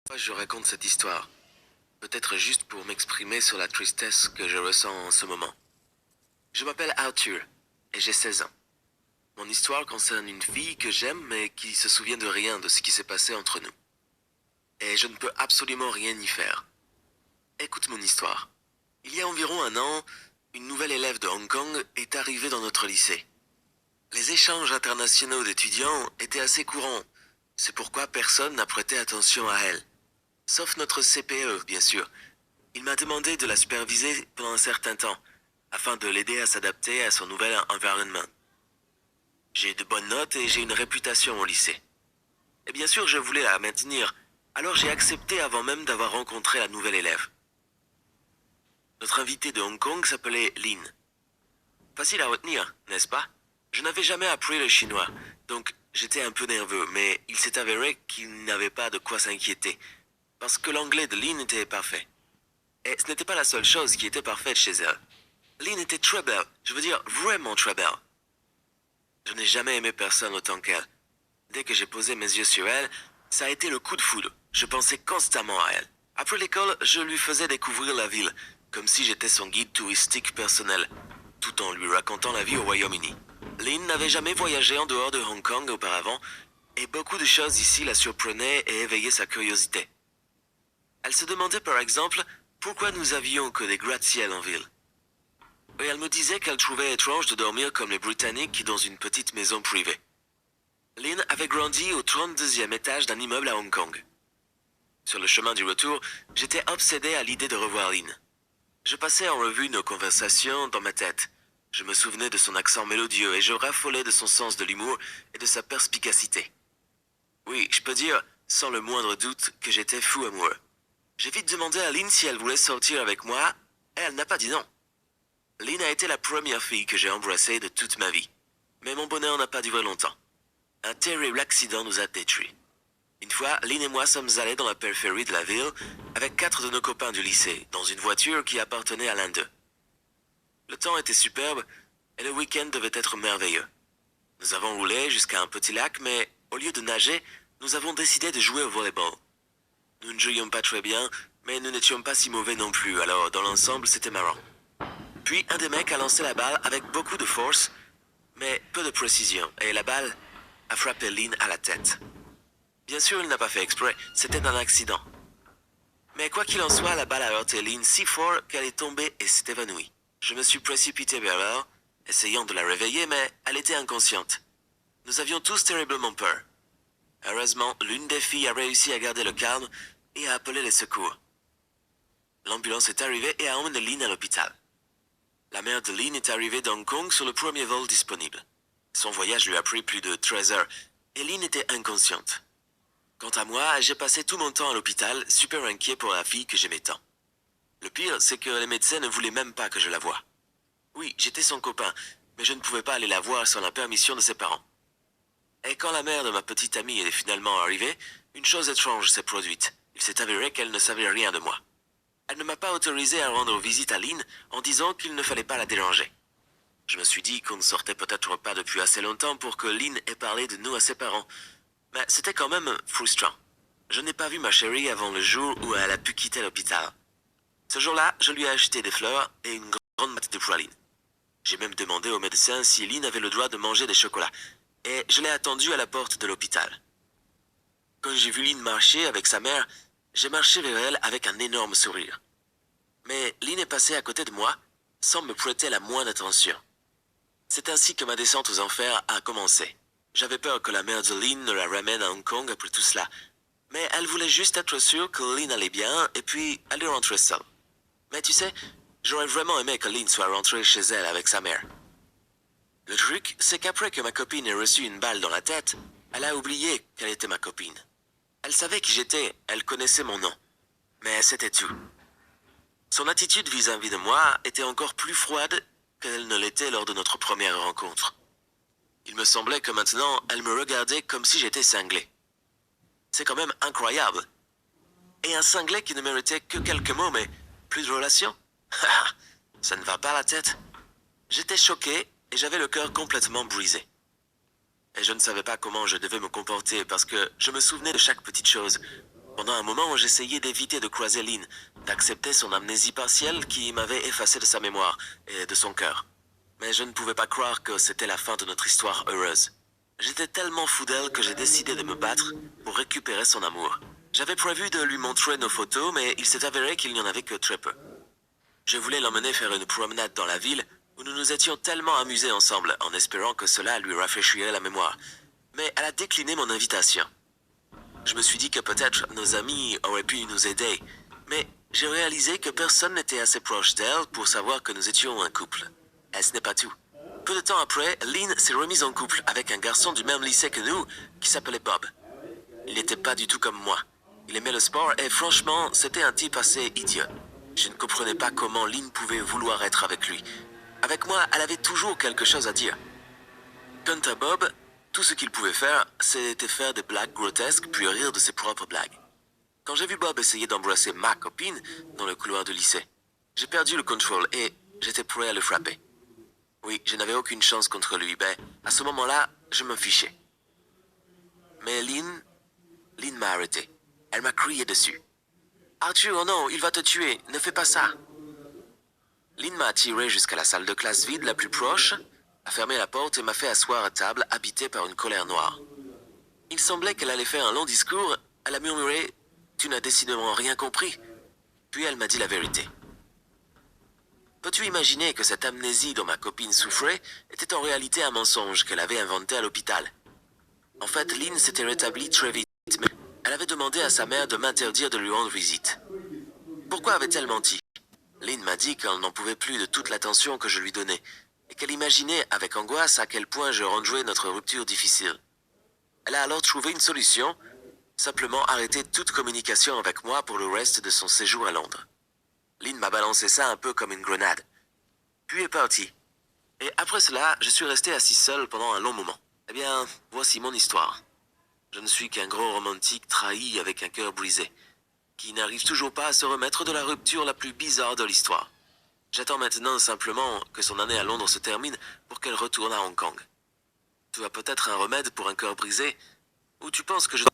Pourquoi je raconte cette histoire? Peut-être juste pour m'exprimer sur la tristesse que je ressens en ce moment. Je m'appelle Arthur et j'ai 16 ans. Mon histoire concerne une fille que j'aime mais qui se souvient de rien de ce qui s'est passé entre nous. Et je ne peux absolument rien y faire. Écoute mon histoire. Il y a environ un an, une nouvelle élève de Hong Kong est arrivée dans notre lycée. Les échanges internationaux d'étudiants étaient assez courants. C'est pourquoi personne n'a prêté attention à elle. Sauf notre CPE, bien sûr. Il m'a demandé de la superviser pendant un certain temps, afin de l'aider à s'adapter à son nouvel environnement. J'ai de bonnes notes et j'ai une réputation au lycée. Et bien sûr, je voulais la maintenir, alors j'ai accepté avant même d'avoir rencontré la nouvelle élève. Notre invitée de Hong Kong s'appelait Lin. Facile à retenir, n'est-ce pas? Je n'avais jamais appris le chinois, donc j'étais un peu nerveux, mais il s'est avéré qu'il n'avait pas de quoi s'inquiéter, parce que l'anglais de Lin était parfait. Et ce n'était pas la seule chose qui était parfaite chez elle. Lynn était très belle, je veux dire vraiment très belle. Je n'ai jamais aimé personne autant qu'elle. Dès que j'ai posé mes yeux sur elle, ça a été le coup de foudre. Je pensais constamment à elle. Après l'école, je lui faisais découvrir la ville, comme si j'étais son guide touristique personnel, tout en lui racontant la vie au Royaume-Uni. Lynn n'avait jamais voyagé en dehors de Hong Kong auparavant, et beaucoup de choses ici la surprenaient et éveillaient sa curiosité. Elle se demandait par exemple pourquoi nous avions que des gratte-ciel en ville. Et elle me disait qu'elle trouvait étrange de dormir comme les Britanniques dans une petite maison privée. Lynn avait grandi au 32e étage d'un immeuble à Hong Kong. Sur le chemin du retour, j'étais obsédé à l'idée de revoir Lynn. Je passais en revue nos conversations dans ma tête. Je me souvenais de son accent mélodieux et je raffolais de son sens de l'humour et de sa perspicacité. Oui, je peux dire, sans le moindre doute, que j'étais fou amoureux. J'ai vite demandé à Lynn si elle voulait sortir avec moi, et elle n'a pas dit non. Lynn a été la première fille que j'ai embrassée de toute ma vie. Mais mon bonheur n'a pas duré longtemps. Un terrible accident nous a détruits. Une fois, Lynn et moi sommes allés dans la périphérie de la ville avec 4 de nos copains du lycée, dans une voiture qui appartenait à l'un d'eux. Le temps était superbe et le week-end devait être merveilleux. Nous avons roulé jusqu'à un petit lac, mais au lieu de nager, nous avons décidé de jouer au volleyball. Nous ne jouions pas très bien, mais nous n'étions pas si mauvais non plus, alors dans l'ensemble c'était marrant. Puis un des mecs a lancé la balle avec beaucoup de force, mais peu de précision, et la balle a frappé Lynn à la tête. Bien sûr, il n'a pas fait exprès, c'était un accident. Mais quoi qu'il en soit, la balle a heurté Lynn si fort qu'elle est tombée et s'est évanouie. Je me suis précipité vers elle, essayant de la réveiller, mais elle était inconsciente. Nous avions tous terriblement peur. Heureusement, l'une des filles a réussi à garder le calme et a appelé les secours. L'ambulance est arrivée et a emmené Lynn à l'hôpital. La mère de Lynn est arrivée d'Hong Kong sur le premier vol disponible. Son voyage lui a pris plus de 13 heures et Lynn était inconsciente. Quant à moi, j'ai passé tout mon temps à l'hôpital, super inquiet pour la fille que j'aimais tant. Le pire, c'est que les médecins ne voulaient même pas que je la voie. Oui, j'étais son copain, mais je ne pouvais pas aller la voir sans la permission de ses parents. Et quand la mère de ma petite amie est finalement arrivée, une chose étrange s'est produite. Il s'est avéré qu'elle ne savait rien de moi. Elle ne m'a pas autorisé à rendre visite à Lynn en disant qu'il ne fallait pas la déranger. Je me suis dit qu'on ne sortait peut-être pas depuis assez longtemps pour que Lynn ait parlé de nous à ses parents. Mais c'était quand même frustrant. Je n'ai pas vu ma chérie avant le jour où elle a pu quitter l'hôpital. Ce jour-là, je lui ai acheté des fleurs et une grande boîte de praline. J'ai même demandé au médecin si Lynn avait le droit de manger des chocolats. Et je l'ai attendue à la porte de l'hôpital. Quand j'ai vu Lynn marcher avec sa mère, j'ai marché vers elle avec un énorme sourire. Mais Lynn est passée à côté de moi, sans me prêter la moindre attention. C'est ainsi que ma descente aux enfers a commencé. J'avais peur que la mère de Lynn ne la ramène à Hong Kong après tout cela. Mais elle voulait juste être sûre que Lynn allait bien, et puis elle est rentrée seule. Mais tu sais, j'aurais vraiment aimé que Lynn soit rentrée chez elle avec sa mère. Le truc, c'est qu'après que ma copine ait reçu une balle dans la tête, elle a oublié qu'elle était ma copine. Elle savait qui j'étais, elle connaissait mon nom. Mais c'était tout. Son attitude vis-à-vis de moi était encore plus froide qu'elle ne l'était lors de notre première rencontre. Il me semblait que maintenant, elle me regardait comme si j'étais cinglé. C'est quand même incroyable. Et un cinglé qui ne méritait que quelques mots, mais plus de relations. Ça ne va pas la tête. J'étais choqué et j'avais le cœur complètement brisé. Et je ne savais pas comment je devais me comporter parce que je me souvenais de chaque petite chose. Pendant un moment, j'essayais d'éviter de croiser Lynn, d'accepter son amnésie partielle qui m'avait effacé de sa mémoire et de son cœur. Mais je ne pouvais pas croire que c'était la fin de notre histoire heureuse. J'étais tellement fou d'elle que j'ai décidé de me battre pour récupérer son amour. J'avais prévu de lui montrer nos photos, mais il s'est avéré qu'il n'y en avait que très peu. Je voulais l'emmener faire une promenade dans la ville où nous nous étions tellement amusés ensemble en espérant que cela lui rafraîchirait la mémoire. Mais elle a décliné mon invitation. Je me suis dit que peut-être nos amis auraient pu nous aider, mais j'ai réalisé que personne n'était assez proche d'elle pour savoir que nous étions un couple. Et ce n'est pas tout. Peu de temps après, Lynn s'est remise en couple avec un garçon du même lycée que nous, qui s'appelait Bob. Il n'était pas du tout comme moi. Il aimait le sport et franchement, c'était un type assez idiot. Je ne comprenais pas comment Lynn pouvait vouloir être avec lui. Avec moi, elle avait toujours quelque chose à dire. Quant à Bob, tout ce qu'il pouvait faire, c'était faire des blagues grotesques puis rire de ses propres blagues. Quand j'ai vu Bob essayer d'embrasser ma copine dans le couloir du lycée, j'ai perdu le contrôle et j'étais prêt à le frapper. Oui, je n'avais aucune chance contre lui, ben, à ce moment-là, je me fichais. Mais Lynn m'a arrêté. Elle m'a crié dessus. Arthur, oh non, il va te tuer, ne fais pas ça. Lynn m'a attiré jusqu'à la salle de classe vide la plus proche, a fermé la porte et m'a fait asseoir à table, habitée par une colère noire. Il semblait qu'elle allait faire un long discours, elle a murmuré « Tu n'as décidément rien compris ». Puis elle m'a dit la vérité. Peux-tu imaginer que cette amnésie dont ma copine souffrait était en réalité un mensonge qu'elle avait inventé à l'hôpital? En fait, Lynn s'était rétablie très vite, mais elle avait demandé à sa mère de m'interdire de lui rendre visite. Pourquoi avait-elle menti? Lynn m'a dit qu'elle n'en pouvait plus de toute l'attention que je lui donnais, et qu'elle imaginait avec angoisse à quel point je rendrais notre rupture difficile. Elle a alors trouvé une solution, simplement arrêter toute communication avec moi pour le reste de son séjour à Londres. Lynn m'a balancé ça un peu comme une grenade. Puis est partie. Et après cela, je suis resté assis seul pendant un long moment. Eh bien, voici mon histoire. Je ne suis qu'un gros romantique trahi avec un cœur brisé, qui n'arrive toujours pas à se remettre de la rupture la plus bizarre de l'histoire. J'attends maintenant simplement que son année à Londres se termine pour qu'elle retourne à Hong Kong. Tu as peut-être un remède pour un cœur brisé, ou tu penses que je